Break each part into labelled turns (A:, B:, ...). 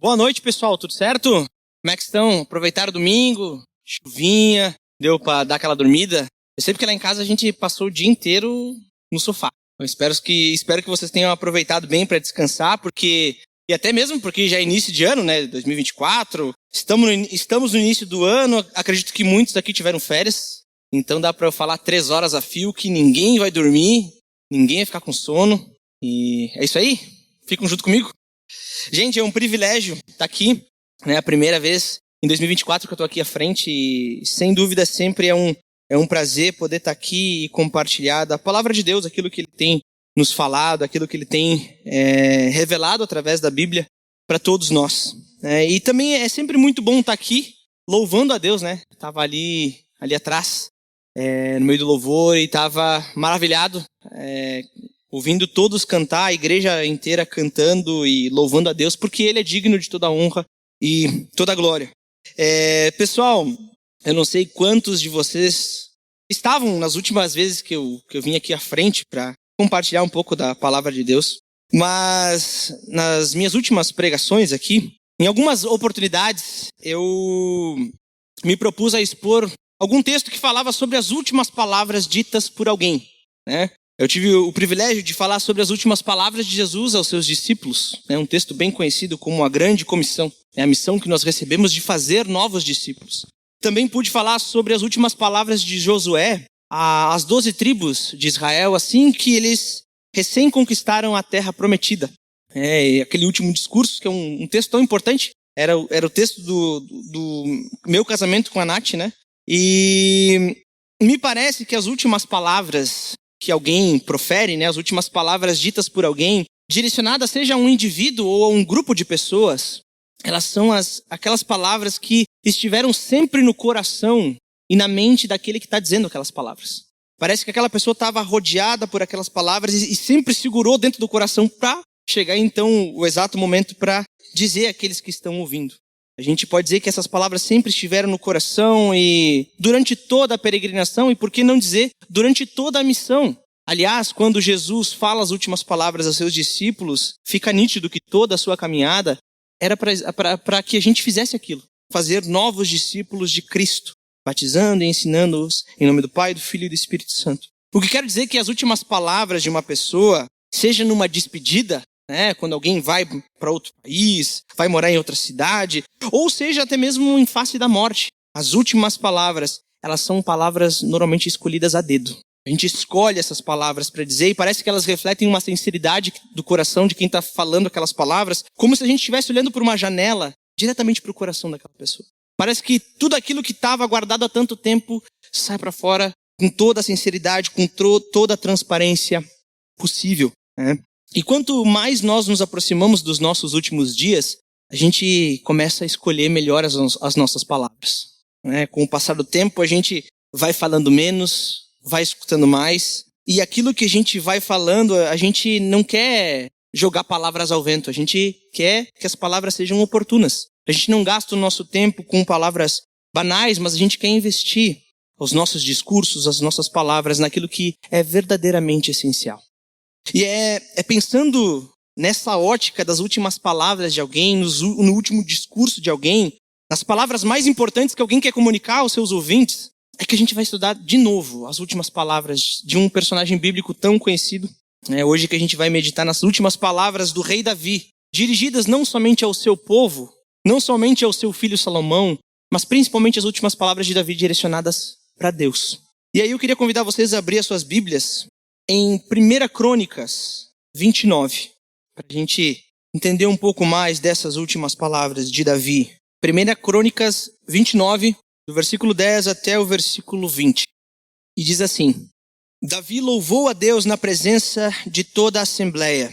A: Boa noite, pessoal, tudo certo? Como é que estão? Aproveitaram o domingo? Chuvinha? Deu pra dar aquela dormida? Eu sei que lá em casa a gente passou o dia inteiro no sofá. Eu espero que vocês tenham aproveitado bem para descansar, e até mesmo porque já é início de ano, né? 2024. Estamos no início do ano, acredito que muitos daqui tiveram férias. Então dá para eu falar 3 horas a fio que ninguém vai dormir, ninguém vai ficar com sono. E é isso aí? Ficam junto comigo? Gente, é um privilégio estar aqui, né? A primeira vez em 2024 que eu estou aqui à frente e, sem dúvida, sempre é um prazer poder estar aqui e compartilhar da palavra de Deus, aquilo que Ele tem nos falado, aquilo que Ele tem revelado através da Bíblia para todos nós. E também é sempre muito bom estar aqui louvando a Deus, né? Estava ali atrás, no meio do louvor, e estava maravilhado, ouvindo todos cantar, a igreja inteira cantando e louvando a Deus, porque Ele é digno de toda a honra e toda a glória. Pessoal, eu não sei quantos de vocês estavam nas últimas vezes que eu vim aqui à frente para compartilhar um pouco da palavra de Deus, mas nas minhas últimas pregações aqui, em algumas oportunidades, eu me propus a expor algum texto que falava sobre as últimas palavras ditas por alguém, né? Eu tive o privilégio de falar sobre as últimas palavras de Jesus aos seus discípulos, um texto bem conhecido como a Grande Comissão, a missão que nós recebemos de fazer novos discípulos. Também pude falar sobre as últimas palavras de Josué às 12 tribos de Israel, assim que eles recém conquistaram a terra prometida. Aquele último discurso, que é um texto tão importante, era o texto do meu casamento com a Nath, né? E me parece que as últimas palavras que alguém profere, né, as últimas palavras ditas por alguém, direcionadas seja a um indivíduo ou a um grupo de pessoas, elas são aquelas palavras que estiveram sempre no coração e na mente daquele que está dizendo aquelas palavras. Parece que aquela pessoa estava rodeada por aquelas palavras e sempre segurou dentro do coração para chegar então o exato momento para dizer àqueles que estão ouvindo. A gente pode dizer que essas palavras sempre estiveram no coração e durante toda a peregrinação, e por que não dizer, durante toda a missão. Aliás, quando Jesus fala as últimas palavras aos seus discípulos, fica nítido que toda a sua caminhada era para que a gente fizesse aquilo. Fazer novos discípulos de Cristo, batizando e ensinando-os em nome do Pai, do Filho e do Espírito Santo. O que quero dizer é que as últimas palavras de uma pessoa, seja numa despedida, quando alguém vai para outro país, vai morar em outra cidade, ou seja até mesmo em face da morte. As últimas palavras, elas são palavras normalmente escolhidas a dedo. A gente escolhe essas palavras para dizer e parece que elas refletem uma sinceridade do coração de quem está falando aquelas palavras, como se a gente estivesse olhando por uma janela diretamente para o coração daquela pessoa. Parece que tudo aquilo que estava guardado há tanto tempo sai para fora com toda a sinceridade, com toda a transparência possível, né? E quanto mais nós nos aproximamos dos nossos últimos dias, a gente começa a escolher melhor as nossas palavras, né? Com o passar do tempo, a gente vai falando menos, vai escutando mais. E aquilo que a gente vai falando, a gente não quer jogar palavras ao vento. A gente quer que as palavras sejam oportunas. A gente não gasta o nosso tempo com palavras banais, mas a gente quer investir os nossos discursos, as nossas palavras naquilo que é verdadeiramente essencial. E é pensando nessa ótica das últimas palavras de alguém, no último discurso de alguém, nas palavras mais importantes que alguém quer comunicar aos seus ouvintes, é que a gente vai estudar de novo as últimas palavras de um personagem bíblico tão conhecido. Hoje que a gente vai meditar nas últimas palavras do rei Davi, dirigidas não somente ao seu povo, não somente ao seu filho Salomão, mas principalmente as últimas palavras de Davi direcionadas para Deus. E aí eu queria convidar vocês a abrir as suas Bíblias em 1 Crônicas 29, para a gente entender um pouco mais dessas últimas palavras de Davi. 1 Crônicas 29, do versículo 10 até o versículo 20. E diz assim: Davi louvou a Deus na presença de toda a Assembleia,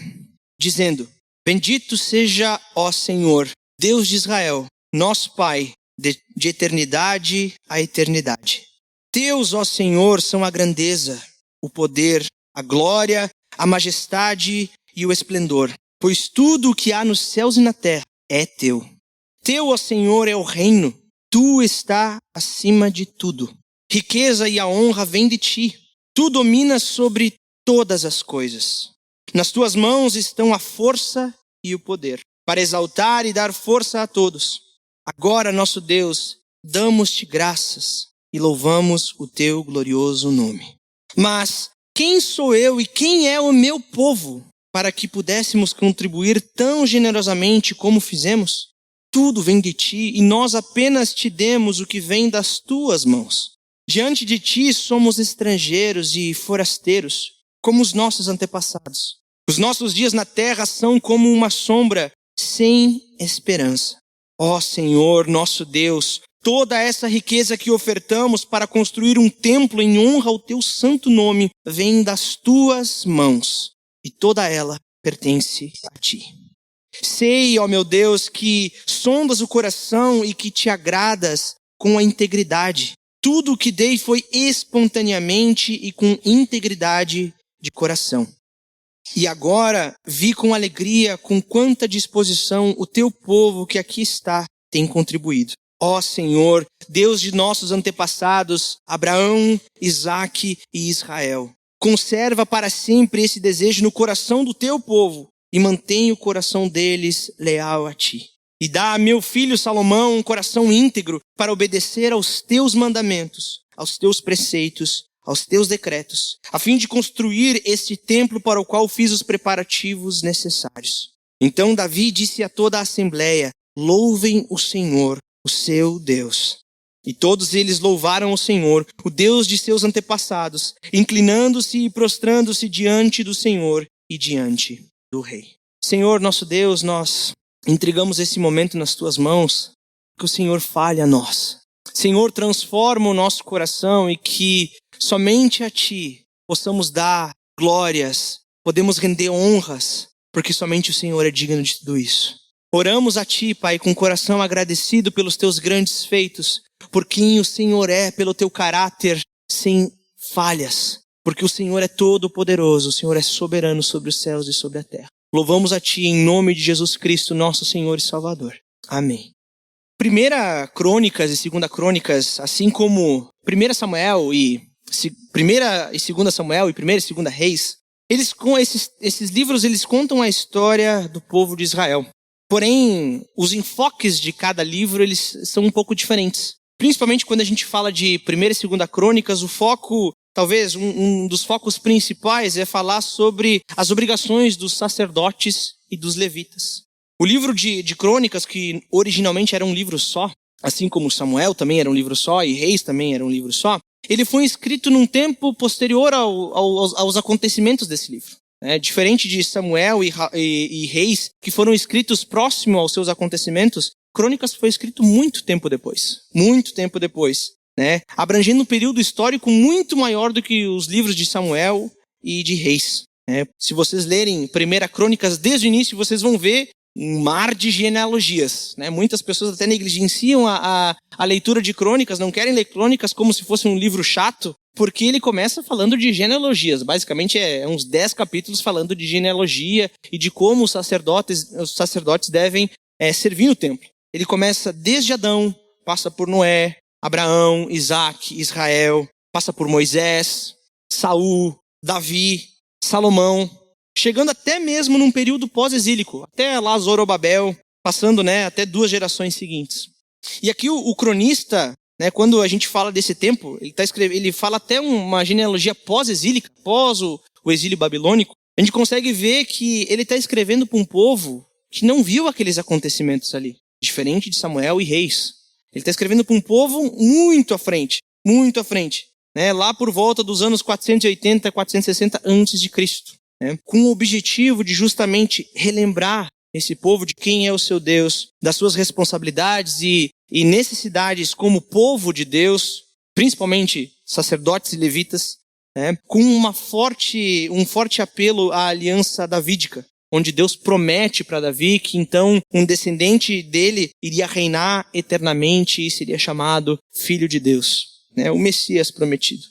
A: dizendo: Bendito seja, ó Senhor, Deus de Israel, nosso Pai, de eternidade a eternidade. Teus, ó Senhor, são a grandeza, o poder, a glória, a majestade e o esplendor, pois tudo o que há nos céus e na terra é teu. Teu, ó Senhor, é o reino, tu está acima de tudo. Riqueza e a honra vêm de ti, tu dominas sobre todas as coisas. Nas tuas mãos estão a força e o poder. para exaltar e dar força a todos. Agora, nosso Deus, damos-te graças e louvamos o teu glorioso nome. Mas quem sou eu e quem é o meu povo para que pudéssemos contribuir tão generosamente como fizemos? Tudo vem de ti e nós apenas te demos o que vem das tuas mãos. Diante de ti somos estrangeiros e forasteiros, como os nossos antepassados. Os nossos dias na terra são como uma sombra sem esperança. Ó Senhor, nosso Deus, toda essa riqueza que ofertamos para construir um templo em honra ao teu santo nome vem das tuas mãos, e toda ela pertence a ti. Sei, ó meu Deus, que sondas o coração e que te agradas com a integridade. Tudo o que dei foi espontaneamente e com integridade de coração. E agora vi com alegria, com quanta disposição o teu povo que aqui está tem contribuído. Ó Senhor, Deus de nossos antepassados, Abraão, Isaque e Israel, conserva para sempre esse desejo no coração do teu povo e mantém o coração deles leal a ti. E dá a meu filho Salomão um coração íntegro para obedecer aos teus mandamentos, aos teus preceitos, aos teus decretos, a fim de construir este templo para o qual fiz os preparativos necessários. Então Davi disse a toda a assembleia: louvem o Senhor, o seu Deus. E todos eles louvaram o Senhor, o Deus de seus antepassados, inclinando-se e prostrando-se diante do Senhor e diante do rei. Senhor, nosso Deus, nós entregamos esse momento nas tuas mãos, que o Senhor fale a nós. Senhor, transforma o nosso coração e que somente a ti possamos dar glórias, podemos render honras, porque somente o Senhor é digno de tudo isso. Oramos a ti, Pai, com o coração agradecido pelos teus grandes feitos, por quem o Senhor é, pelo teu caráter sem falhas, porque o Senhor é todo poderoso, o Senhor é soberano sobre os céus e sobre a terra. Louvamos a ti em nome de Jesus Cristo, nosso Senhor e Salvador. Amém. 1 Crônicas e 2 Crônicas, assim como 1 Samuel e 1 e 2 Samuel e 1 e 2 Reis, eles com esses livros eles contam a história do povo de Israel. Porém, os enfoques de cada livro eles são um pouco diferentes. Principalmente quando a gente fala de 1 e 2 Crônicas, o foco, talvez um dos focos principais é falar sobre as obrigações dos sacerdotes e dos levitas. O livro de Crônicas, que originalmente era um livro só, assim como Samuel também era um livro só e Reis também era um livro só, ele foi escrito num tempo posterior aos acontecimentos desse livro. Diferente de Samuel e Reis, que foram escritos próximo aos seus acontecimentos, Crônicas foi escrito muito tempo depois, abrangendo um período histórico muito maior do que os livros de Samuel e de Reis. Se vocês lerem 1 Crônicas desde o início, vocês vão ver um mar de genealogias. Muitas pessoas até negligenciam a leitura de Crônicas, não querem ler Crônicas como se fosse um livro chato, porque ele começa falando de genealogias. Basicamente é uns 10 capítulos falando de genealogia e de como os sacerdotes devem servir no templo. Ele começa desde Adão, passa por Noé, Abraão, Isaque, Israel, passa por Moisés, Saul, Davi, Salomão, chegando até mesmo num período pós-exílico, até lá Zorobabel, passando até 2 gerações seguintes. E aqui o cronista, quando a gente fala desse tempo, ele fala até uma genealogia pós-exílica, pós o exílio babilônico. A gente consegue ver que ele está escrevendo para um povo que não viu aqueles acontecimentos ali, diferente de Samuel e Reis. Ele está escrevendo para um povo muito à frente, lá por volta dos anos 480, 460 a.C., com o objetivo de justamente relembrar esse povo de quem é o seu Deus, das suas responsabilidades e necessidades como povo de Deus, principalmente sacerdotes e levitas, com um forte apelo à aliança davídica, onde Deus promete para Davi que então um descendente dele iria reinar eternamente e seria chamado Filho de Deus, o Messias prometido.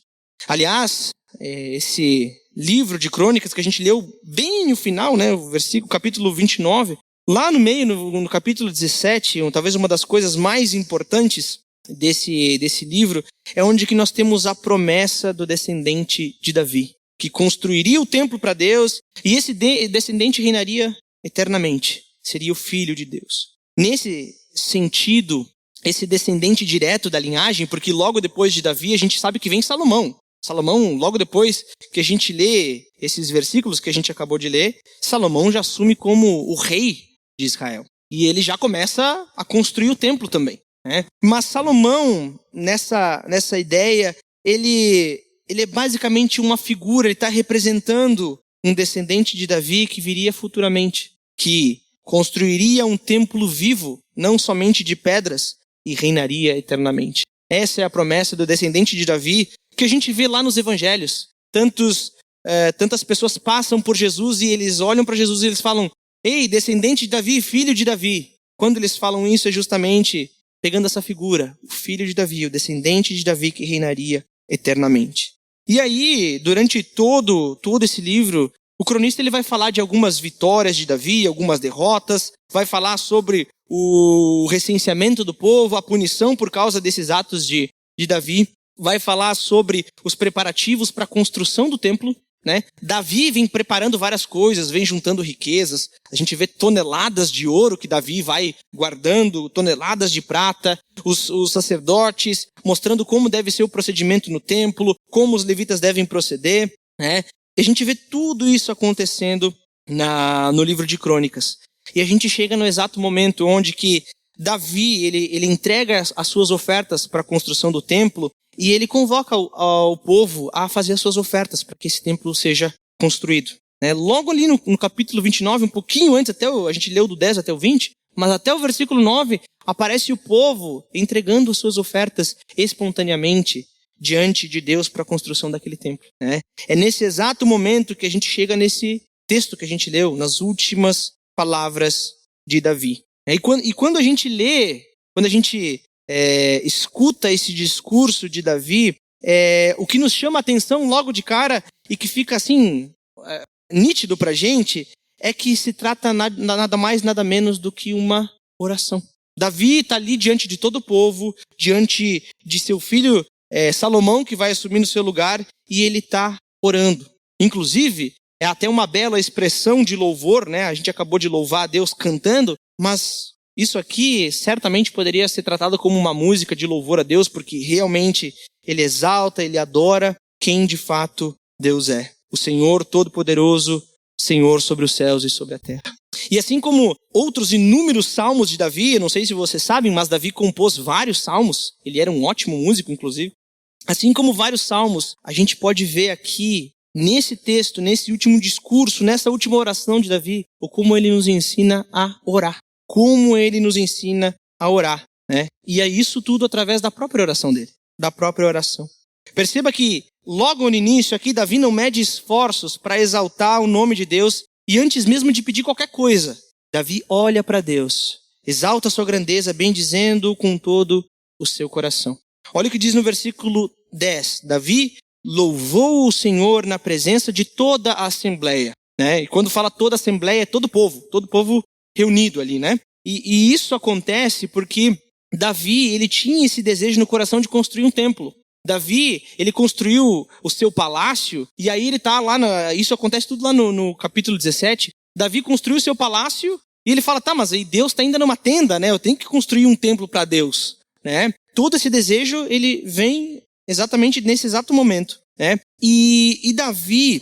A: Aliás, esse livro de Crônicas que a gente leu bem no final, o capítulo 29, lá no meio, no capítulo 17, talvez uma das coisas mais importantes desse livro, é onde que nós temos a promessa do descendente de Davi, que construiria o templo para Deus, e esse descendente reinaria eternamente, seria o filho de Deus. Nesse sentido, esse descendente direto da linhagem, porque logo depois de Davi a gente sabe que vem Salomão. Salomão, logo depois que a gente lê esses versículos que a gente acabou de ler, Salomão já assume como o rei de Israel. E ele já começa a construir o templo também, né? Mas Salomão, nessa ideia, ele é basicamente uma figura, ele está representando um descendente de Davi que viria futuramente, que construiria um templo vivo, não somente de pedras, e reinaria eternamente. Essa é a promessa do descendente de Davi, que a gente vê lá nos evangelhos. Tantas pessoas passam por Jesus e eles olham para Jesus e eles falam: ei, descendente de Davi, filho de Davi. Quando eles falam isso é justamente pegando essa figura, o filho de Davi, o descendente de Davi que reinaria eternamente. E aí, durante todo esse livro, o cronista ele vai falar de algumas vitórias de Davi, algumas derrotas, vai falar sobre o recenseamento do povo, a punição por causa desses atos de Davi, vai falar sobre os preparativos para a construção do templo, né? Davi vem preparando várias coisas, vem juntando riquezas, a gente vê toneladas de ouro que Davi vai guardando, toneladas de prata, os sacerdotes mostrando como deve ser o procedimento no templo, como os levitas devem proceder, né? E a gente vê tudo isso acontecendo no livro de Crônicas. E a gente chega no exato momento onde que Davi, ele entrega as suas ofertas para a construção do templo e ele convoca o povo a fazer as suas ofertas para que esse templo seja construído. Logo ali no capítulo 29, um pouquinho antes, a gente leu do 10 até o 20, mas até o versículo 9, aparece o povo entregando as suas ofertas espontaneamente diante de Deus para a construção daquele templo. É nesse exato momento que a gente chega nesse texto que a gente leu, nas últimas palavras de Davi. E quando a gente lê, quando a gente escuta esse discurso de Davi, o que nos chama a atenção logo de cara e que fica assim nítido pra gente é que se trata nada mais, nada menos do que uma oração. Davi está ali diante de todo o povo, diante de seu filho Salomão, que vai assumir no seu lugar, e ele está orando. Inclusive, é até uma bela expressão de louvor, né? A gente acabou de louvar a Deus cantando, mas isso aqui certamente poderia ser tratado como uma música de louvor a Deus, porque realmente ele exalta, ele adora quem de fato Deus é. O Senhor Todo-Poderoso, Senhor sobre os céus e sobre a terra. E assim como outros inúmeros salmos de Davi, eu não sei se vocês sabem, mas Davi compôs vários salmos, ele era um ótimo músico, inclusive. Assim como vários salmos, a gente pode ver aqui, nesse texto, nesse último discurso, nessa última oração de Davi, o como ele nos ensina a orar. Como ele nos ensina a orar, né? E é isso tudo através da própria oração dele, da própria oração. Perceba que logo no início aqui, Davi não mede esforços para exaltar o nome de Deus e antes mesmo de pedir qualquer coisa, Davi olha para Deus, exalta a sua grandeza, bendizendo-o com todo o seu coração. Olha o que diz no versículo 10. Davi louvou o Senhor na presença de toda a assembleia, né? E quando fala toda a assembleia, é todo o povo reunido ali, né? E isso acontece porque Davi, ele tinha esse desejo no coração de construir um templo. Davi, ele construiu o seu palácio, e aí ele tá lá, isso acontece tudo lá no capítulo 17. Davi construiu o seu palácio, e ele fala, tá, mas aí Deus está ainda numa tenda, né? Eu tenho que construir um templo para Deus, né? Todo esse desejo, ele vem exatamente nesse exato momento, né? E Davi,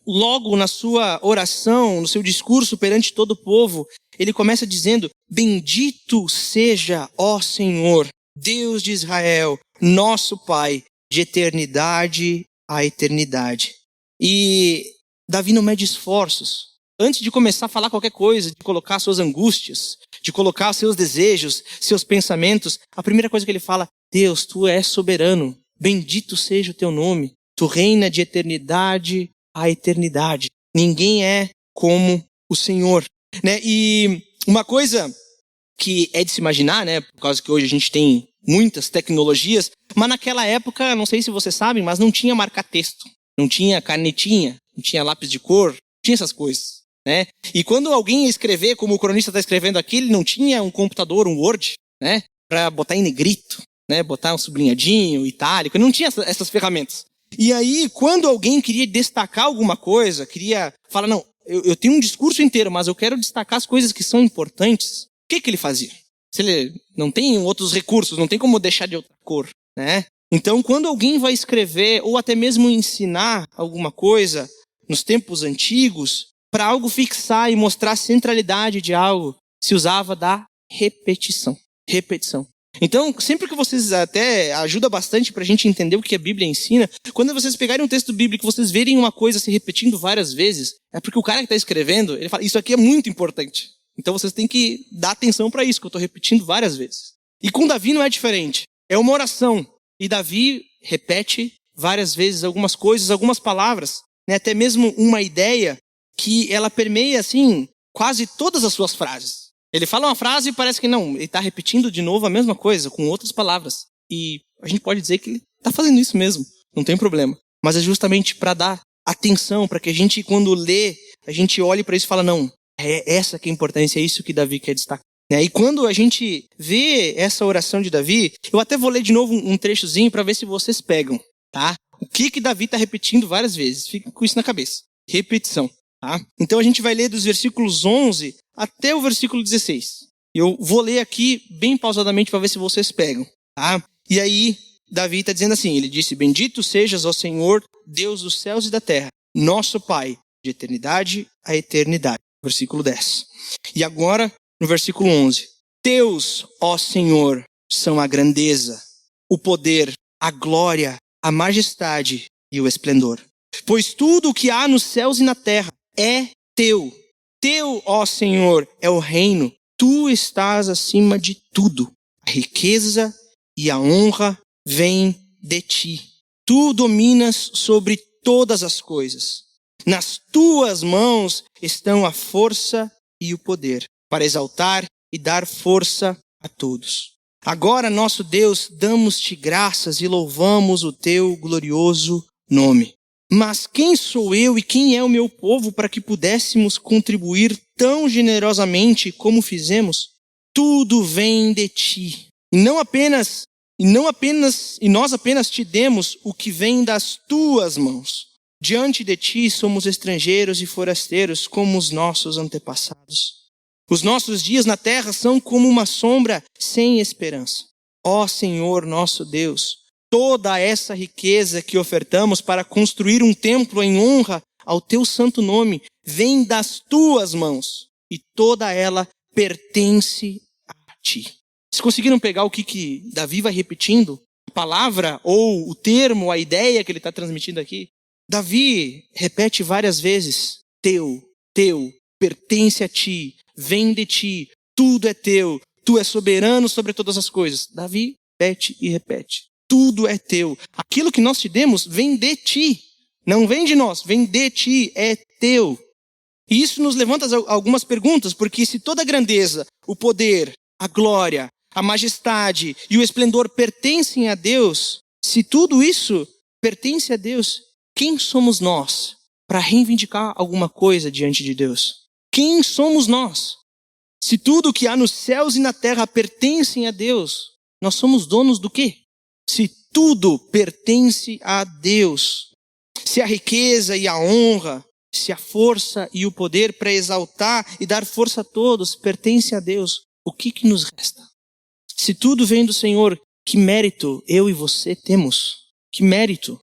A: logo na sua oração, no seu discurso perante todo o povo, ele começa dizendo, bendito seja, ó Senhor, Deus de Israel, nosso Pai, de eternidade a eternidade. E Davi não mede esforços. Antes de começar a falar qualquer coisa, de colocar suas angústias, de colocar seus desejos, seus pensamentos, a primeira coisa que ele fala, Deus, tu és soberano, bendito seja o teu nome, tu reina de eternidade a eternidade. Ninguém é como o Senhor, né? E uma coisa que é de se imaginar, né? Por causa que hoje a gente tem muitas tecnologias, mas naquela época, não sei se vocês sabem, mas não tinha marca-texto, não tinha canetinha, não tinha lápis de cor, não tinha essas coisas, né? E quando alguém ia escrever, como o cronista está escrevendo aqui, ele não tinha um computador, um Word, né? Para botar em negrito, né? Botar um sublinhadinho, itálico, não tinha essas ferramentas. E aí, quando alguém queria destacar alguma coisa, queria falar, não, eu tenho um discurso inteiro, mas eu quero destacar as coisas que são importantes. O que ele fazia? Se ele não tem outros recursos, não tem como deixar de outra cor, né? Então, quando alguém vai escrever ou até mesmo ensinar alguma coisa nos tempos antigos, para algo fixar e mostrar a centralidade de algo, se usava da repetição. Repetição. Então, sempre que vocês até ajuda bastante para a gente entender o que a Bíblia ensina, quando vocês pegarem um texto bíblico e vocês verem uma coisa se repetindo várias vezes, é porque o cara que está escrevendo, ele fala, isso aqui é muito importante. Então vocês têm que dar atenção para isso, que eu estou repetindo várias vezes. E com Davi não é diferente. É uma oração. E Davi repete várias vezes algumas coisas, algumas palavras, né? Até mesmo uma ideia que ela permeia, assim, quase todas as suas frases. Ele fala uma frase e parece que não, ele está repetindo de novo a mesma coisa, com outras palavras. E a gente pode dizer que ele está fazendo isso mesmo, não tem problema. Mas é justamente para dar atenção, para que a gente, quando lê, a gente olhe para isso e fala, não, é essa que é a importância, é isso que Davi quer destacar. E quando a gente vê essa oração de Davi, eu até vou ler de novo um trechozinho para ver se vocês pegam, tá? O que Davi está repetindo várias vezes, fica com isso na cabeça. Repetição, tá? Então a gente vai ler dos versículos 11 até o versículo 16. Eu vou ler aqui bem pausadamente para ver se vocês pegam, tá? E aí Davi está dizendo assim, ele disse, bendito sejas, ó Senhor, Deus dos céus e da terra, nosso Pai, de eternidade a eternidade. Versículo 10. E agora, no versículo 11. Teus, ó Senhor, são a grandeza, o poder, a glória, a majestade e o esplendor. Pois tudo o que há nos céus e na terra é teu. Teu, ó Senhor, é o reino. Tu estás acima de tudo. A riqueza e a honra vêm de ti. Tu dominas sobre todas as coisas. Nas tuas mãos estão a força e o poder, para exaltar e dar força a todos. Agora, nosso Deus, damos-te graças e louvamos o teu glorioso nome. Mas quem sou eu e quem é o meu povo para que pudéssemos contribuir tão generosamente como fizemos? Tudo vem de ti. E nós apenas te demos o que vem das tuas mãos. Diante de ti somos estrangeiros e forasteiros como os nossos antepassados. Os nossos dias na terra são como uma sombra sem esperança. Ó Senhor nosso Deus, toda essa riqueza que ofertamos para construir um templo em honra ao teu santo nome vem das tuas mãos e toda ela pertence a ti. Vocês conseguiram pegar o que Davi vai repetindo? A palavra ou o termo, a ideia que ele está transmitindo aqui? Davi repete várias vezes, teu, pertence a ti, vem de ti, tudo é teu, tu és soberano sobre todas as coisas. Davi repete e repete, tudo é teu. Aquilo que nós te demos vem de ti, não vem de nós, vem de ti, é teu. E isso nos levanta algumas perguntas, porque se toda a grandeza, o poder, a glória, a majestade e o esplendor pertencem a Deus, se tudo isso pertence a Deus, quem somos nós para reivindicar alguma coisa diante de Deus? Quem somos nós? Se tudo que há nos céus e na terra pertencem a Deus, nós somos donos do quê? Se tudo pertence a Deus, se a riqueza e a honra, se a força e o poder para exaltar e dar força a todos pertence a Deus, o que nos resta? Se tudo vem do Senhor, que mérito eu e você temos? Que mérito?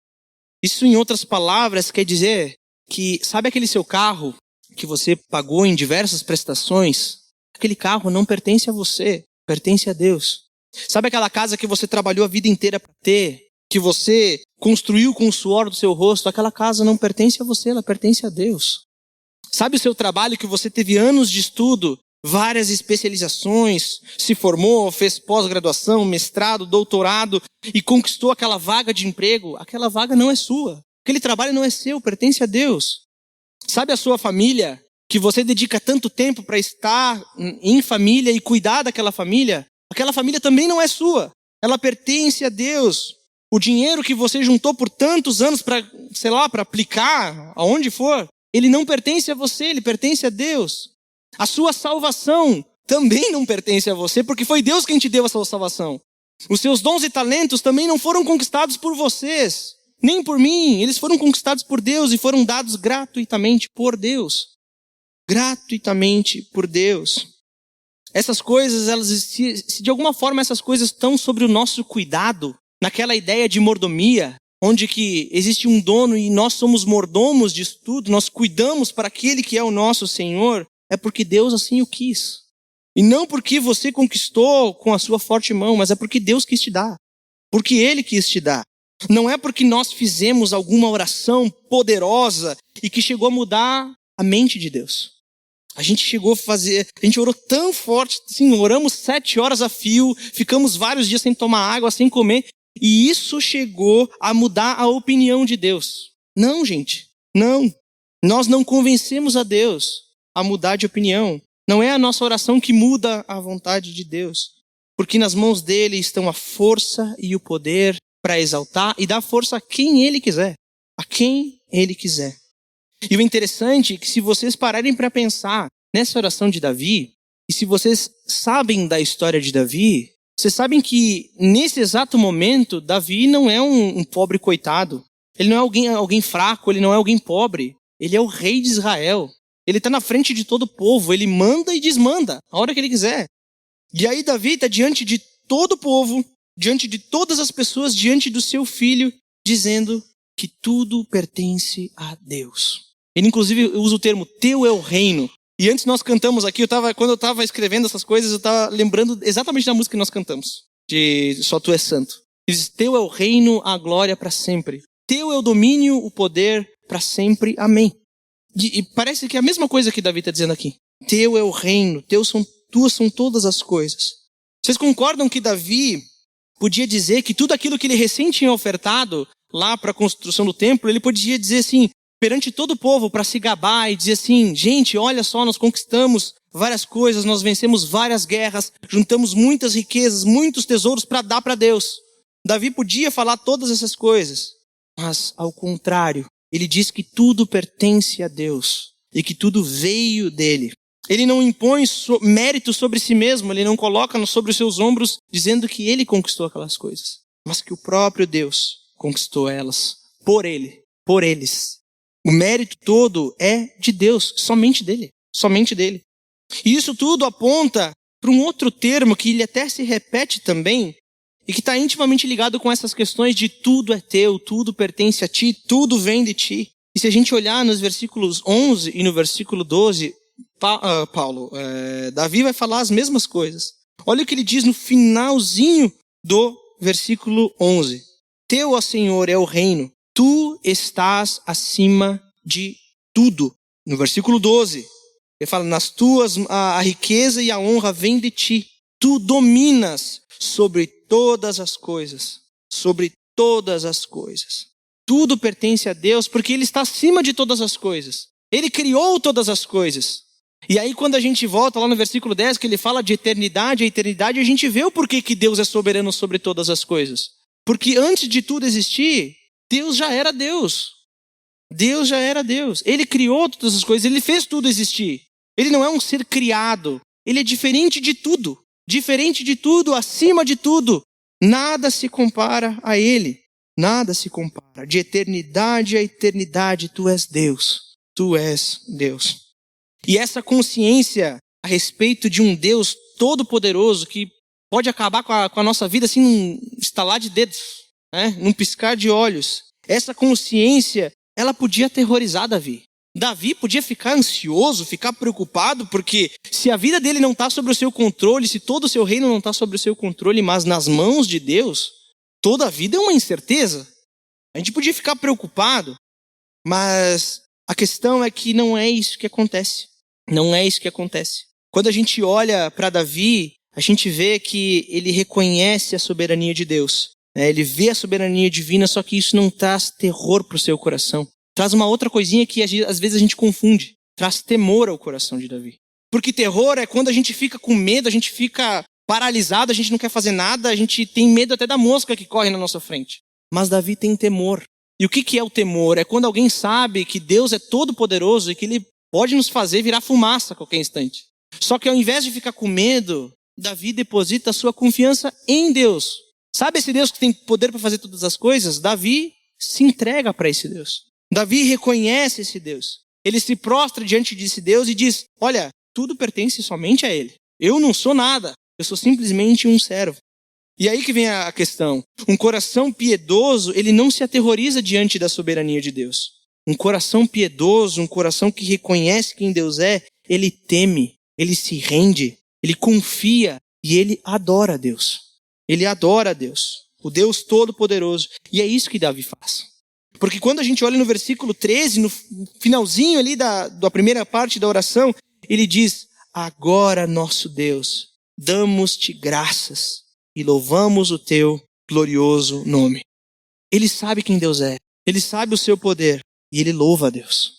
A: Isso, em outras palavras, quer dizer que, sabe aquele seu carro que você pagou em diversas prestações? Aquele carro não pertence a você, pertence a Deus. Sabe aquela casa que você trabalhou a vida inteira para ter, que você construiu com o suor do seu rosto? Aquela casa não pertence a você, ela pertence a Deus. Sabe o seu trabalho que você teve anos de estudo, várias especializações, se formou, fez pós-graduação, mestrado, doutorado e conquistou aquela vaga de emprego? Aquela vaga não é sua. Aquele trabalho não é seu, pertence a Deus. Sabe a sua família, que você dedica tanto tempo para estar em família e cuidar daquela família? Aquela família também não é sua. Ela pertence a Deus. O dinheiro que você juntou por tantos anos para aplicar aonde for, ele não pertence a você, ele pertence a Deus. A sua salvação também não pertence a você, porque foi Deus quem te deu a sua salvação. Os seus dons e talentos também não foram conquistados por vocês, nem por mim. Eles foram conquistados por Deus e foram dados gratuitamente por Deus. gratuitamente por Deus. Essas coisas, se de alguma forma essas coisas estão sobre o nosso cuidado, naquela ideia de mordomia, onde que existe um dono e nós somos mordomos disso tudo, nós cuidamos para aquele que é o nosso Senhor, é porque Deus assim o quis. E não porque você conquistou com a sua forte mão, mas é porque Deus quis te dar. Porque Ele quis te dar. Não é porque nós fizemos alguma oração poderosa e que chegou a mudar a mente de Deus. A gente orou tão forte, assim, oramos 7 horas a fio, ficamos vários dias sem tomar água, sem comer, e isso chegou a mudar a opinião de Deus. Não, gente, não. Nós não convencemos a Deus a mudar de opinião. Não é a nossa oração que muda a vontade de Deus, porque nas mãos dele estão a força e o poder para exaltar e dar força a quem ele quiser, a quem ele quiser. E o interessante é que se vocês pararem para pensar nessa oração de Davi, e se vocês sabem da história de Davi, vocês sabem que nesse exato momento, Davi não é um pobre coitado. Ele não é alguém fraco, ele não é alguém pobre. Ele é o rei de Israel. Ele está na frente de todo o povo, ele manda e desmanda, a hora que ele quiser. E aí Davi está diante de todo o povo, diante de todas as pessoas, diante do seu filho, dizendo que tudo pertence a Deus. Ele inclusive usa o termo, teu é o reino. E antes nós cantamos aqui, quando eu estava escrevendo essas coisas, eu estava lembrando exatamente da música que nós cantamos, de Só Tu és Santo. Ele diz, teu é o reino, a glória para sempre. Teu é o domínio, o poder para sempre. Amém. E parece que é a mesma coisa que Davi está dizendo aqui. Teu é o reino, tuas são todas as coisas. Vocês concordam que Davi podia dizer que tudo aquilo que ele recém tinha ofertado lá para a construção do templo, ele podia dizer assim, perante todo o povo, para se gabar e dizer assim, gente, olha só, nós conquistamos várias coisas, nós vencemos várias guerras, juntamos muitas riquezas, muitos tesouros para dar para Deus. Davi podia falar todas essas coisas, mas ao contrário, ele diz que tudo pertence a Deus e que tudo veio dele. Ele não impõe mérito sobre si mesmo, ele não coloca sobre os seus ombros dizendo que ele conquistou aquelas coisas, mas que o próprio Deus conquistou elas por ele, por eles. O mérito todo é de Deus, somente dele, somente dele. E isso tudo aponta para um outro termo que ele até se repete também e que está intimamente ligado com essas questões de tudo é teu, tudo pertence a ti, tudo vem de ti. E se a gente olhar nos versículos 11 e no versículo 12, Davi vai falar as mesmas coisas. Olha o que ele diz no finalzinho do versículo 11. Teu, ó Senhor, é o reino. Tu estás acima de tudo. No versículo 12, ele fala, nas tuas a riqueza e a honra vêm de ti. Tu dominas sobre todas as coisas. Sobre todas as coisas. Tudo pertence a Deus porque Ele está acima de todas as coisas. Ele criou todas as coisas. E aí quando a gente volta lá no versículo 10, que ele fala de eternidade, a eternidade, a gente vê o porquê que Deus é soberano sobre todas as coisas. Porque antes de tudo existir, Deus já era Deus. Deus já era Deus. Ele criou todas as coisas, ele fez tudo existir. Ele não é um ser criado. Ele é diferente de tudo. Diferente de tudo, acima de tudo. Nada se compara a ele. Nada se compara. De eternidade a eternidade, tu és Deus. Tu és Deus. E essa consciência a respeito de um Deus todo-poderoso que pode acabar com a nossa vida assim num estalar de dedos, né? Num piscar de olhos. Essa consciência, ela podia aterrorizar Davi. Davi podia ficar ansioso, ficar preocupado, porque se a vida dele não está sobre o seu controle, se todo o seu reino não está sobre o seu controle, mas nas mãos de Deus, toda a vida é uma incerteza. A gente podia ficar preocupado, mas a questão é que não é isso que acontece. Não é isso que acontece. Quando a gente olha para Davi, a gente vê que ele reconhece a soberania de Deus. Ele vê a soberania divina, só que isso não traz terror para o seu coração. Traz uma outra coisinha que às vezes a gente confunde. Traz temor ao coração de Davi. Porque terror é quando a gente fica com medo, a gente fica paralisado, a gente não quer fazer nada, a gente tem medo até da mosca que corre na nossa frente. Mas Davi tem temor. E o que é o temor? É quando alguém sabe que Deus é todo poderoso e que Ele pode nos fazer virar fumaça a qualquer instante. Só que ao invés de ficar com medo, Davi deposita a sua confiança em Deus. Sabe esse Deus que tem poder para fazer todas as coisas? Davi se entrega para esse Deus. Davi reconhece esse Deus. Ele se prostra diante de Deus e diz: olha, tudo pertence somente a Ele. Eu não sou nada, eu sou simplesmente um servo. E aí que vem a questão. Um coração piedoso, ele não se aterroriza diante da soberania de Deus. Um coração piedoso, um coração que reconhece quem Deus é, ele teme, ele se rende, ele confia e ele adora a Deus. Ele adora a Deus, o Deus Todo-Poderoso. E é isso que Davi faz. Porque quando a gente olha no versículo 13, no finalzinho ali da primeira parte da oração, ele diz: agora, nosso Deus, damos-te graças e louvamos o teu glorioso nome. Ele sabe quem Deus é, ele sabe o seu poder e ele louva a Deus.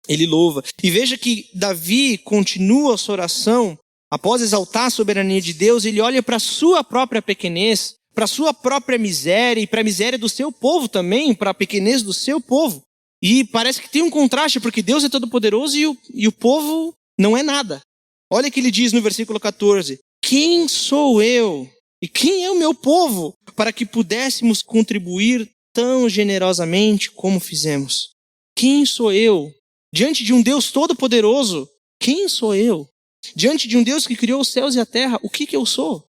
A: Ele louva. E veja que Davi continua a sua oração, após exaltar a soberania de Deus, ele olha para a sua própria pequenez, para a sua própria miséria e para a miséria do seu povo também, para a pequenez do seu povo. E parece que tem um contraste, porque Deus é todo poderoso e o povo não é nada. Olha o que ele diz no versículo 14: quem sou eu e quem é o meu povo para que pudéssemos contribuir tão generosamente como fizemos? Quem sou eu? Diante de um Deus todo-poderoso, quem sou eu? Diante de um Deus que criou os céus e a terra, o que eu sou?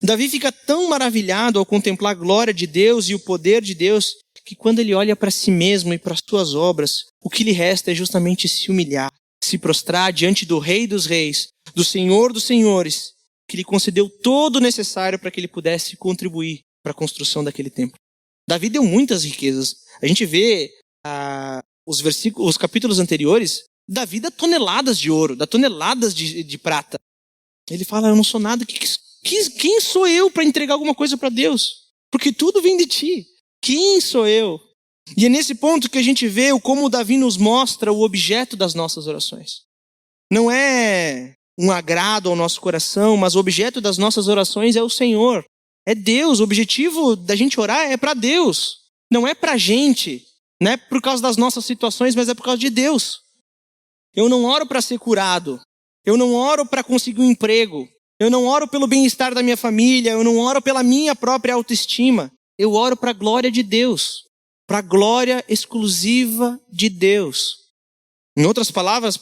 A: Davi fica tão maravilhado ao contemplar a glória de Deus e o poder de Deus, que quando ele olha para si mesmo e para as suas obras, o que lhe resta é justamente se humilhar, se prostrar diante do Rei dos Reis, do Senhor dos Senhores, que lhe concedeu todo o necessário para que ele pudesse contribuir para a construção daquele templo. Davi deu muitas riquezas. A gente vê os capítulos anteriores, Davi dá toneladas de ouro, dá toneladas de prata. Ele fala: eu não sou nada, quem sou eu para entregar alguma coisa para Deus? Porque tudo vem de ti. Quem sou eu? E é nesse ponto que a gente vê como Davi nos mostra o objeto das nossas orações. Não é um agrado ao nosso coração, mas o objeto das nossas orações é o Senhor. É Deus. O objetivo da gente orar é para Deus. Não é para a gente. Não é por causa das nossas situações, mas é por causa de Deus. Eu não oro para ser curado. Eu não oro para conseguir um emprego. Eu não oro pelo bem-estar da minha família. Eu não oro pela minha própria autoestima. Eu oro para a glória de Deus. Para a glória exclusiva de Deus. Em outras palavras,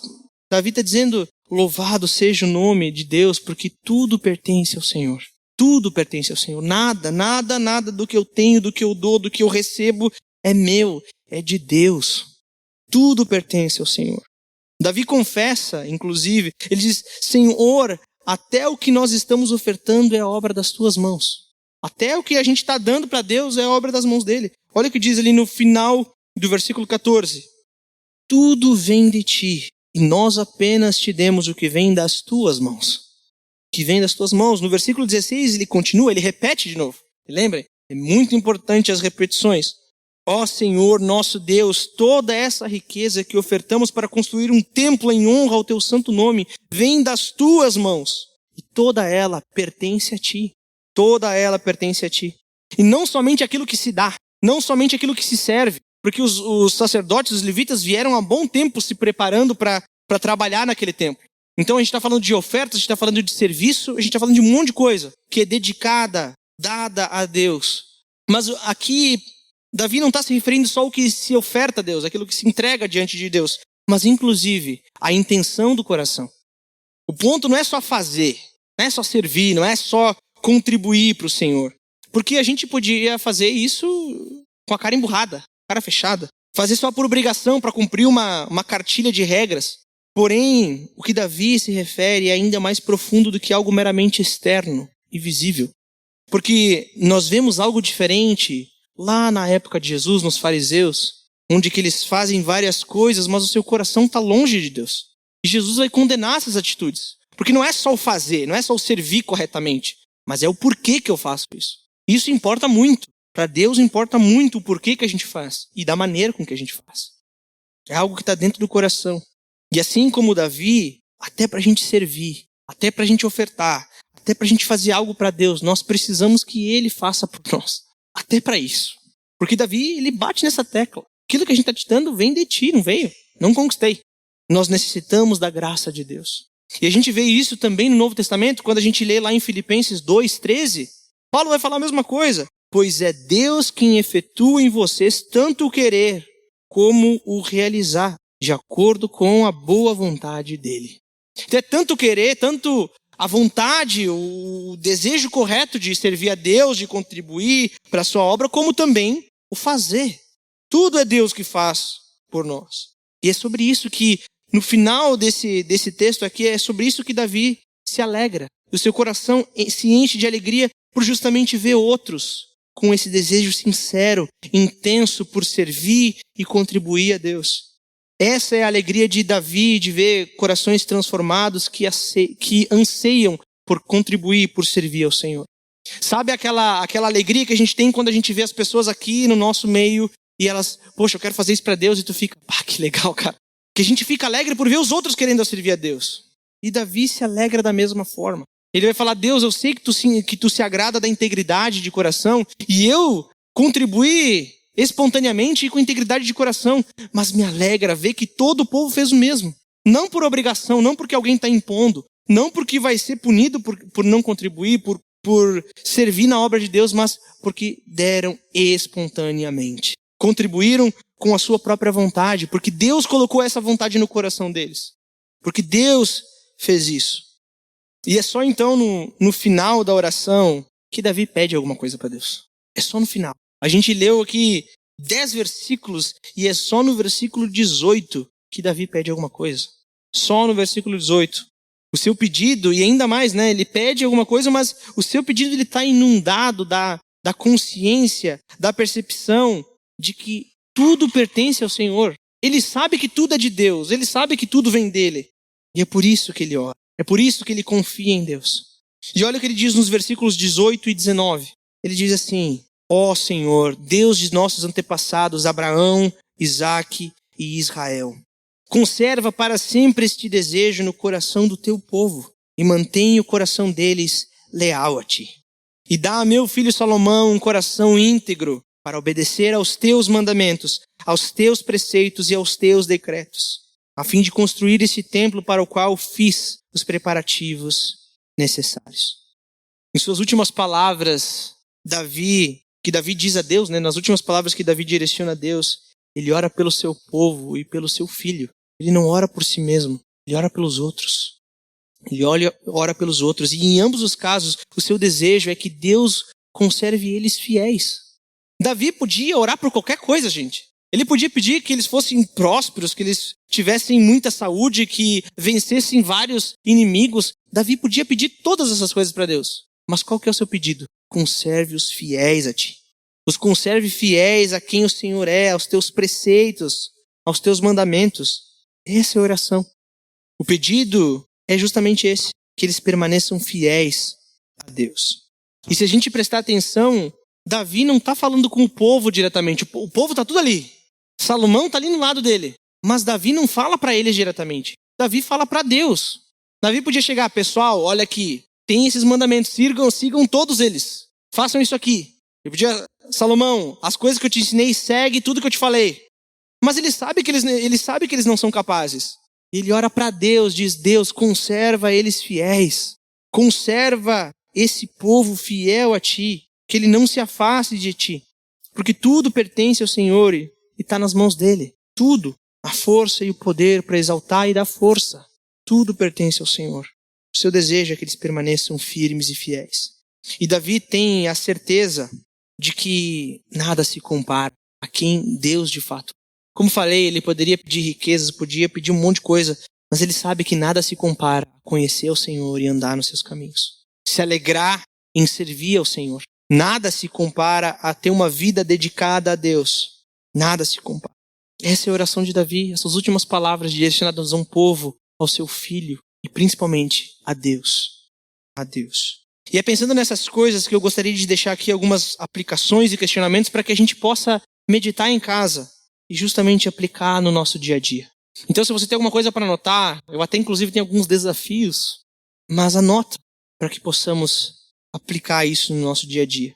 A: Davi está dizendo: louvado seja o nome de Deus, porque tudo pertence ao Senhor. Tudo pertence ao Senhor. Nada do que eu tenho, do que eu dou, do que eu recebo é meu, é de Deus. Tudo pertence ao Senhor. Davi confessa, inclusive, ele diz: Senhor, até o que nós estamos ofertando é obra das tuas mãos. Até o que a gente está dando para Deus é obra das mãos dele. Olha o que diz ali no final do versículo 14. Tudo vem de ti, e nós apenas te demos o que vem das tuas mãos. O que vem das tuas mãos. No versículo 16 ele continua, ele repete de novo. Lembrem, é muito importante as repetições. Ó Senhor, nosso Deus, toda essa riqueza que ofertamos para construir um templo em honra ao teu santo nome, vem das tuas mãos. E toda ela pertence a ti. Toda ela pertence a ti. E não somente aquilo que se dá, não somente aquilo que se serve, porque os sacerdotes, os levitas vieram há bom tempo se preparando para trabalhar naquele templo. Então a gente está falando de ofertas, a gente está falando de serviço, a gente está falando de um monte de coisa que é dedicada, dada a Deus. Mas aqui Davi não está se referindo só ao que se oferta a Deus, aquilo que se entrega diante de Deus, mas inclusive a intenção do coração. O ponto não é só fazer, não é só servir, não é só contribuir para o Senhor. Porque a gente podia fazer isso com a cara emburrada, cara fechada. Fazer só por obrigação, para cumprir uma cartilha de regras. Porém, o que Davi se refere é ainda mais profundo do que algo meramente externo e visível. Porque nós vemos algo diferente lá na época de Jesus, nos fariseus, onde que eles fazem várias coisas, mas o seu coração está longe de Deus. E Jesus vai condenar essas atitudes. Porque não é só o fazer, não é só o servir corretamente, mas é o porquê que eu faço isso. Isso importa muito. Para Deus importa muito o porquê que a gente faz e da maneira com que a gente faz. É algo que está dentro do coração. E assim como Davi, até para a gente servir, até para a gente ofertar, até para a gente fazer algo para Deus, nós precisamos que Ele faça por nós. Até para isso. Porque Davi, ele bate nessa tecla. Aquilo que a gente está te dando vem de ti, não veio. Não conquistei. Nós necessitamos da graça de Deus. E a gente vê isso também no Novo Testamento, quando a gente lê lá em Filipenses 2:13. Paulo vai falar a mesma coisa. Pois é Deus quem efetua em vocês tanto o querer como o realizar, de acordo com a boa vontade dele. Então é tanto querer, tanto a vontade, o desejo correto de servir a Deus, de contribuir para a sua obra, como também o fazer. Tudo é Deus que faz por nós. E é sobre isso que, no final desse texto aqui, é sobre isso que Davi se alegra. O seu coração se enche de alegria por justamente ver outros com esse desejo sincero, intenso por servir e contribuir a Deus. Essa é a alegria de Davi, de ver corações transformados que anseiam por contribuir, por servir ao Senhor. Sabe aquela alegria que a gente tem quando a gente vê as pessoas aqui no nosso meio e elas, poxa, eu quero fazer isso para Deus, e tu fica, que legal, cara. Que a gente fica alegre por ver os outros querendo servir a Deus. E Davi se alegra da mesma forma. Ele vai falar, Deus, eu sei que tu se agrada da integridade de coração e eu contribuí espontaneamente e com integridade de coração, mas me alegra ver que todo o povo fez o mesmo. Não por obrigação, não porque alguém está impondo, não porque vai ser punido por não contribuir, por servir na obra de Deus, mas porque deram espontaneamente. Contribuíram com a sua própria vontade, porque Deus colocou essa vontade no coração deles. Porque Deus fez isso. E é só então no final da oração que Davi pede alguma coisa para Deus. É só no final. A gente leu aqui 10 versículos e é só no versículo 18 que Davi pede alguma coisa. Só no versículo 18. O seu pedido, e ainda mais, né? Ele pede alguma coisa, mas o seu pedido está inundado da consciência, da percepção de que tudo pertence ao Senhor. Ele sabe que tudo é de Deus. Ele sabe que tudo vem dele. E é por isso que ele ora. É por isso que ele confia em Deus. E olha o que ele diz nos versículos 18 e 19. Ele diz assim, ó Senhor, Deus de nossos antepassados, Abraão, Isaque e Israel, conserva para sempre este desejo no coração do teu povo e mantenha o coração deles leal a ti. E dá a meu filho Salomão um coração íntegro para obedecer aos teus mandamentos, aos teus preceitos e aos teus decretos, a fim de construir esse templo para o qual fiz os preparativos necessários. Em suas últimas palavras, que Davi diz a Deus, né, nas últimas palavras que Davi direciona a Deus, ele ora pelo seu povo e pelo seu filho. Ele não ora por si mesmo, ele ora pelos outros. Ele ora pelos outros. E em ambos os casos, o seu desejo é que Deus conserve eles fiéis. Davi podia orar por qualquer coisa, gente. Ele podia pedir que eles fossem prósperos, que eles tivessem muita saúde, que vencessem vários inimigos. Davi podia pedir todas essas coisas para Deus. Mas qual que é o seu pedido? Conserve-os fiéis a ti. Os conserve fiéis a quem o Senhor é, aos teus preceitos, aos teus mandamentos. Essa é a oração. O pedido é justamente esse, que eles permaneçam fiéis a Deus. E se a gente prestar atenção, Davi não está falando com o povo diretamente. O povo está tudo ali. Salomão está ali no lado dele. Mas Davi não fala para eles diretamente. Davi fala para Deus. Davi podia chegar, pessoal, olha aqui, tem esses mandamentos, sigam todos eles. Façam isso aqui. Ele podia, Salomão, as coisas que eu te ensinei, segue tudo que eu te falei. Mas ele sabe que eles não são capazes. Ele ora para Deus, diz, Deus, conserva eles fiéis. Conserva esse povo fiel a ti, que ele não se afaste de ti. Porque tudo pertence ao Senhor e está nas mãos dele. Tudo, a força e o poder para exaltar e dar força. Tudo pertence ao Senhor. O seu desejo é que eles permaneçam firmes e fiéis. E Davi tem a certeza de que nada se compara a quem Deus de fato. Como falei, ele poderia pedir riquezas, podia pedir um monte de coisa, mas ele sabe que nada se compara a conhecer o Senhor e andar nos seus caminhos. Se alegrar em servir ao Senhor. Nada se compara a ter uma vida dedicada a Deus. Nada se compara. Essa é a oração de Davi, essas últimas palavras direcionadas a um povo, ao seu filho e principalmente a Deus. A Deus. E é pensando nessas coisas que eu gostaria de deixar aqui algumas aplicações e questionamentos para que a gente possa meditar em casa e justamente aplicar no nosso dia a dia. Então, se você tem alguma coisa para anotar, eu até inclusive tenho alguns desafios, mas anota para que possamos aplicar isso no nosso dia a dia.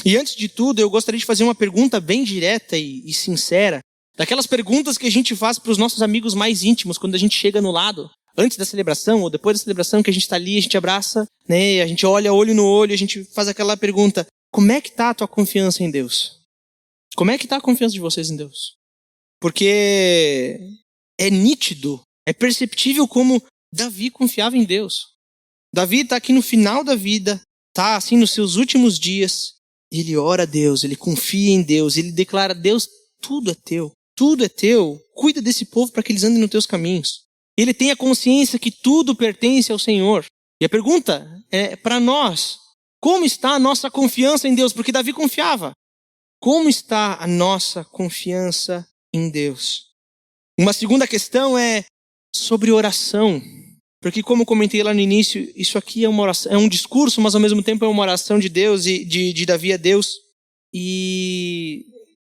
A: E antes de tudo, eu gostaria de fazer uma pergunta bem direta e sincera, daquelas perguntas que a gente faz para os nossos amigos mais íntimos quando a gente chega no lado, antes da celebração ou depois da celebração, que a gente está ali, a gente abraça, né, a gente olha olho no olho, a gente faz aquela pergunta, como é que está a tua confiança em Deus? Como é que está a confiança de vocês em Deus? Porque é nítido, é perceptível como Davi confiava em Deus. Davi está aqui no final da vida, está assim nos seus últimos dias. Ele ora a Deus, ele confia em Deus, ele declara: Deus, tudo é teu, cuida desse povo para que eles andem nos teus caminhos. Ele tem a consciência que tudo pertence ao Senhor. E a pergunta é para nós: como está a nossa confiança em Deus? Porque Davi confiava. Como está a nossa confiança em Deus? Uma segunda questão é sobre oração. Porque, como eu comentei lá no início, isso aqui é uma oração, é um discurso, mas ao mesmo tempo é uma oração de Deus e de Davi a Deus. E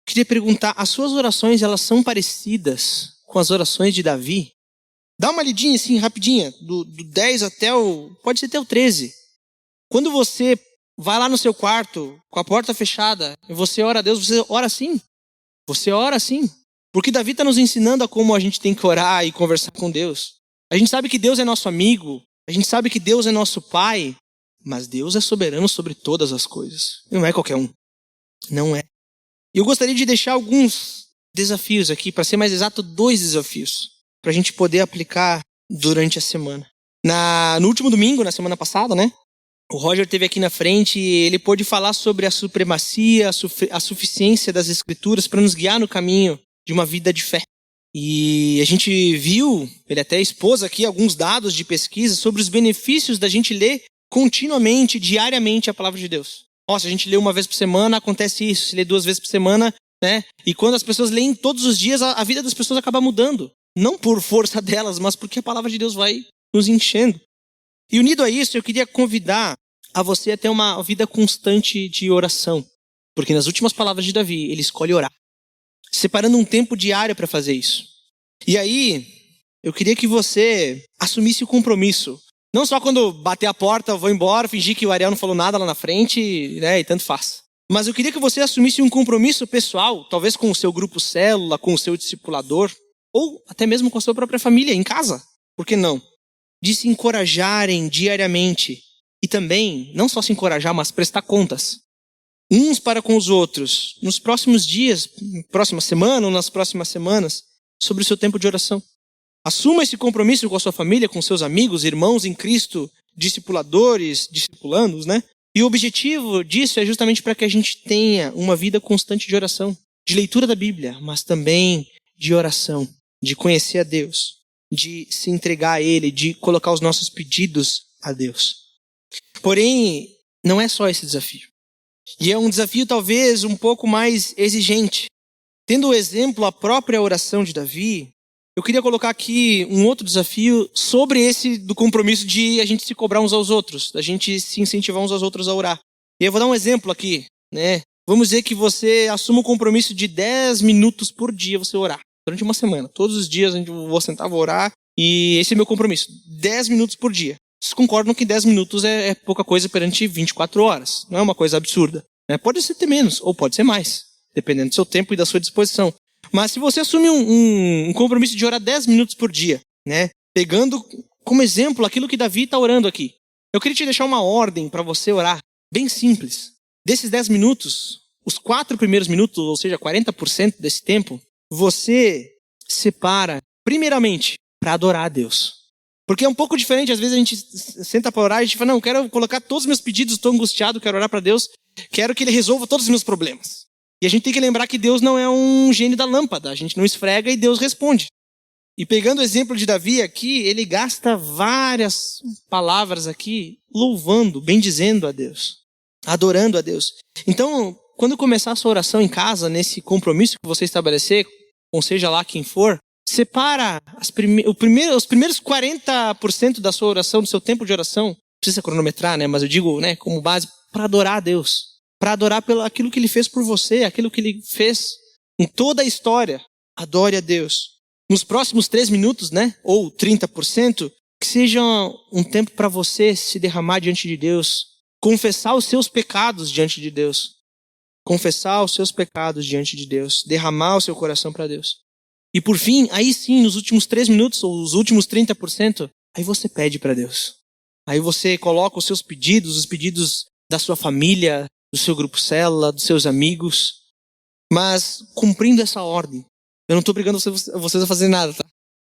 A: queria perguntar: as suas orações, elas são parecidas com as orações de Davi? Dá uma lidinha assim, rapidinha, do 10 pode ser até o 13. Quando você vai lá no seu quarto, com a porta fechada, e você ora a Deus, você ora assim. Você ora assim. Porque Davi está nos ensinando a como a gente tem que orar e conversar com Deus. A gente sabe que Deus é nosso amigo, a gente sabe que Deus é nosso pai, mas Deus é soberano sobre todas as coisas. Não é qualquer um. Não é. E eu gostaria de deixar alguns desafios aqui, para ser mais exato, 2 desafios, para a gente poder aplicar durante a semana. No último domingo, na semana passada, né? O Roger esteve aqui na frente e ele pôde falar sobre a supremacia, a suficiência das Escrituras para nos guiar no caminho de uma vida de fé. E a gente viu, ele até expôs aqui alguns dados de pesquisa sobre os benefícios da gente ler continuamente, diariamente a palavra de Deus. Se a gente lê uma vez por semana, acontece isso. Se lê 2 vezes por semana, né? E quando as pessoas leem todos os dias, a vida das pessoas acaba mudando. Não por força delas, mas porque a palavra de Deus vai nos enchendo. E unido a isso, eu queria convidar a você a ter uma vida constante de oração. Porque nas últimas palavras de Davi, ele escolhe orar, separando um tempo diário para fazer isso. E aí, eu queria que você assumisse o compromisso. Não só quando bater a porta, eu vou embora, fingir que o Ariel não falou nada lá na frente, né, e tanto faz. Mas eu queria que você assumisse um compromisso pessoal, talvez com o seu grupo célula, com o seu discipulador, ou até mesmo com a sua própria família, em casa. Por que não? De se encorajarem diariamente. E também, não só se encorajar, mas prestar contas. Uns para com os outros, nos próximos dias, próxima semana ou nas próximas semanas, sobre o seu tempo de oração. Assuma esse compromisso com a sua família, com seus amigos, irmãos em Cristo, discipuladores, discipulandos, né? E o objetivo disso é justamente para que a gente tenha uma vida constante de oração, de leitura da Bíblia, mas também de oração, de conhecer a Deus, de se entregar a Ele, de colocar os nossos pedidos a Deus. Porém, não é só esse desafio. E é um desafio talvez um pouco mais exigente. Tendo o exemplo, a própria oração de Davi, eu queria colocar aqui um outro desafio sobre esse do compromisso de a gente se cobrar uns aos outros, da gente se incentivar uns aos outros a orar. E eu vou dar um exemplo aqui, né? Vamos dizer que você assuma o compromisso de 10 minutos por dia você orar, durante uma semana. Todos os dias a gente vou sentar, vou orar, e esse é meu compromisso, 10 minutos por dia. Vocês concordam que 10 minutos é pouca coisa perante 24 horas. Não é uma coisa absurda, né? Pode ser menos, ou pode ser mais, dependendo do seu tempo e da sua disposição. Mas se você assume um compromisso de orar 10 minutos por dia, né? Pegando como exemplo aquilo que Davi está orando aqui. Eu queria te deixar uma ordem para você orar, bem simples. Desses 10 minutos, os 4 primeiros minutos, ou seja, 40% desse tempo, você separa, primeiramente, para adorar a Deus. Porque é um pouco diferente, às vezes a gente senta para orar e a gente fala: não, quero colocar todos os meus pedidos, estou angustiado, quero orar para Deus, quero que Ele resolva todos os meus problemas. E a gente tem que lembrar que Deus não é um gênio da lâmpada, a gente não esfrega e Deus responde. E pegando o exemplo de Davi aqui, ele gasta várias palavras aqui, louvando, bendizendo a Deus, adorando a Deus. Então, quando começar a sua oração em casa, nesse compromisso que você estabelecer, ou seja lá quem for, separa os primeiros 40% da sua oração, do seu tempo de oração, precisa cronometrar, né? Mas eu digo, né, como base, para adorar a Deus. Para adorar pelo aquilo que Ele fez por você, aquilo que Ele fez em toda a história. Adore a Deus. Nos próximos 3 minutos, né, ou 30%, que seja um tempo para você se derramar diante de Deus, confessar os seus pecados diante de Deus. Confessar os seus pecados diante de Deus, derramar o seu coração para Deus. E por fim, aí sim, nos últimos 3 minutos, ou os últimos 30%, aí você pede para Deus. Aí você coloca os seus pedidos, os pedidos da sua família, do seu grupo célula, dos seus amigos, mas cumprindo essa ordem. Eu não estou obrigando vocês a fazer nada, tá?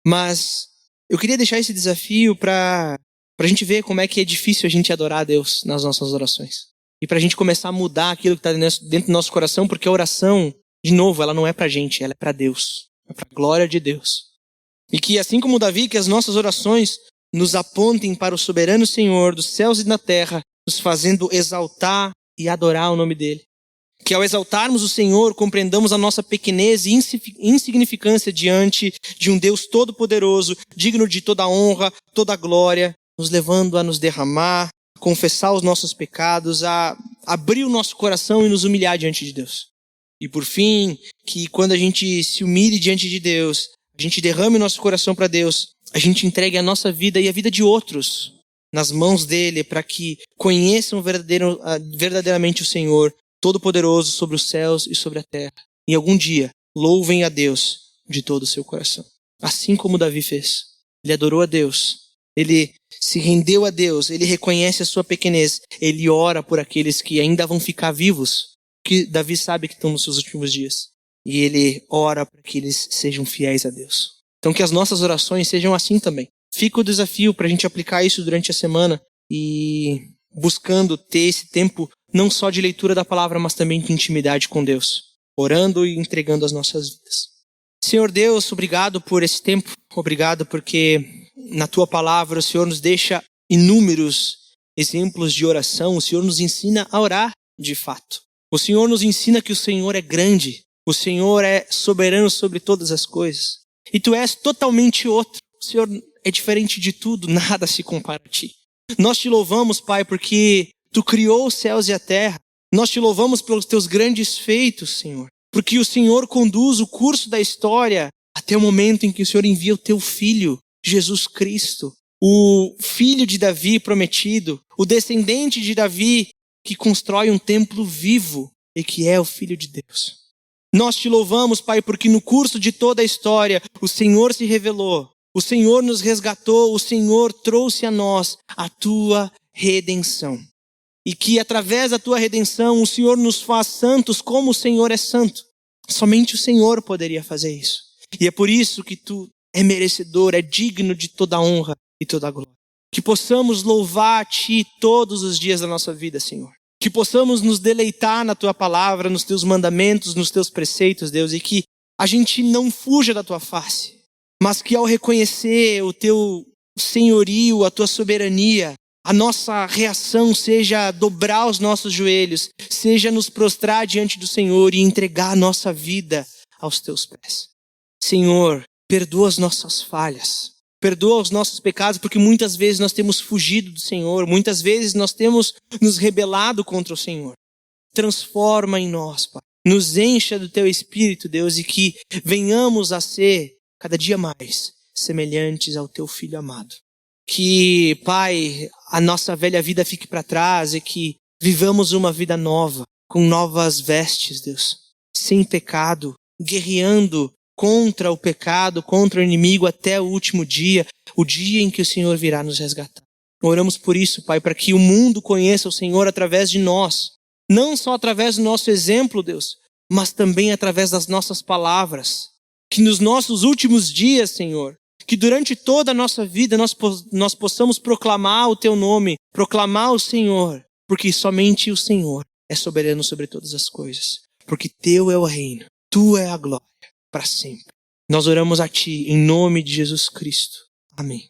A: Mas eu queria deixar esse desafio para a gente ver como é que é difícil a gente adorar a Deus nas nossas orações. E para a gente começar a mudar aquilo que está dentro do nosso coração, porque a oração, de novo, ela não é para a gente, ela é para Deus. É para a glória de Deus. E que assim como Davi, que as nossas orações nos apontem para o soberano Senhor dos céus e da terra, nos fazendo exaltar e adorar o nome dele. Que ao exaltarmos o Senhor, compreendamos a nossa pequenez e insignificância diante de um Deus todo-poderoso, digno de toda honra, toda glória, nos levando a nos derramar, a confessar os nossos pecados, a abrir o nosso coração e nos humilhar diante de Deus. E por fim, que quando a gente se humilhe diante de Deus, a gente derrame o nosso coração para Deus, a gente entregue a nossa vida e a vida de outros nas mãos dele, para que conheçam verdadeiramente o Senhor, Todo-Poderoso sobre os céus e sobre a terra. E algum dia, louvem a Deus de todo o seu coração. Assim como Davi fez. Ele adorou a Deus. Ele se rendeu a Deus. Ele reconhece a sua pequenez. Ele ora por aqueles que ainda vão ficar vivos. Que Davi sabe que estão nos seus últimos dias. E ele ora para que eles sejam fiéis a Deus. Então que as nossas orações sejam assim também. Fica o desafio para a gente aplicar isso durante a semana e buscando ter esse tempo não só de leitura da palavra, mas também de intimidade com Deus, orando e entregando as nossas vidas. Senhor Deus, obrigado por esse tempo, obrigado porque na Tua palavra o Senhor nos deixa inúmeros exemplos de oração, o Senhor nos ensina a orar de fato. O Senhor nos ensina que o Senhor é grande, o Senhor é soberano sobre todas as coisas. E Tu és totalmente outro, o Senhor é diferente de tudo, nada se compara a Ti. Nós Te louvamos, Pai, porque Tu criou os céus e a terra. Nós Te louvamos pelos Teus grandes feitos, Senhor. Porque o Senhor conduz o curso da história até o momento em que o Senhor envia o Teu Filho, Jesus Cristo. O filho de Davi prometido, o descendente de Davi que constrói um templo vivo e que é o Filho de Deus. Nós Te louvamos, Pai, porque no curso de toda a história o Senhor se revelou. O Senhor nos resgatou, o Senhor trouxe a nós a Tua redenção. E que através da Tua redenção o Senhor nos faz santos como o Senhor é santo. Somente o Senhor poderia fazer isso. E é por isso que Tu é merecedor, é digno de toda a honra e toda a glória. Que possamos louvar a Ti todos os dias da nossa vida, Senhor. Que possamos nos deleitar na Tua palavra, nos Teus mandamentos, nos Teus preceitos, Deus. E que a gente não fuja da Tua face. Mas que ao reconhecer o Teu senhorio, a Tua soberania, a nossa reação seja dobrar os nossos joelhos, seja nos prostrar diante do Senhor e entregar a nossa vida aos Teus pés. Senhor, perdoa as nossas falhas, perdoa os nossos pecados, porque muitas vezes nós temos fugido do Senhor, muitas vezes nós temos nos rebelado contra o Senhor. Transforma em nós, Pai. Nos encha do Teu Espírito, Deus, e que venhamos a ser cada dia mais semelhantes ao Teu Filho amado. Que, Pai, a nossa velha vida fique para trás e que vivamos uma vida nova, com novas vestes, Deus, sem pecado, guerreando contra o pecado, contra o inimigo até o último dia, o dia em que o Senhor virá nos resgatar. Oramos por isso, Pai, para que o mundo conheça o Senhor através de nós, não só através do nosso exemplo, Deus, mas também através das nossas palavras. Que nos nossos últimos dias, Senhor, que durante toda a nossa vida nós possamos proclamar o Teu nome, proclamar o Senhor, porque somente o Senhor é soberano sobre todas as coisas. Porque Teu é o reino, Tu é a glória para sempre. Nós oramos a Ti em nome de Jesus Cristo. Amém.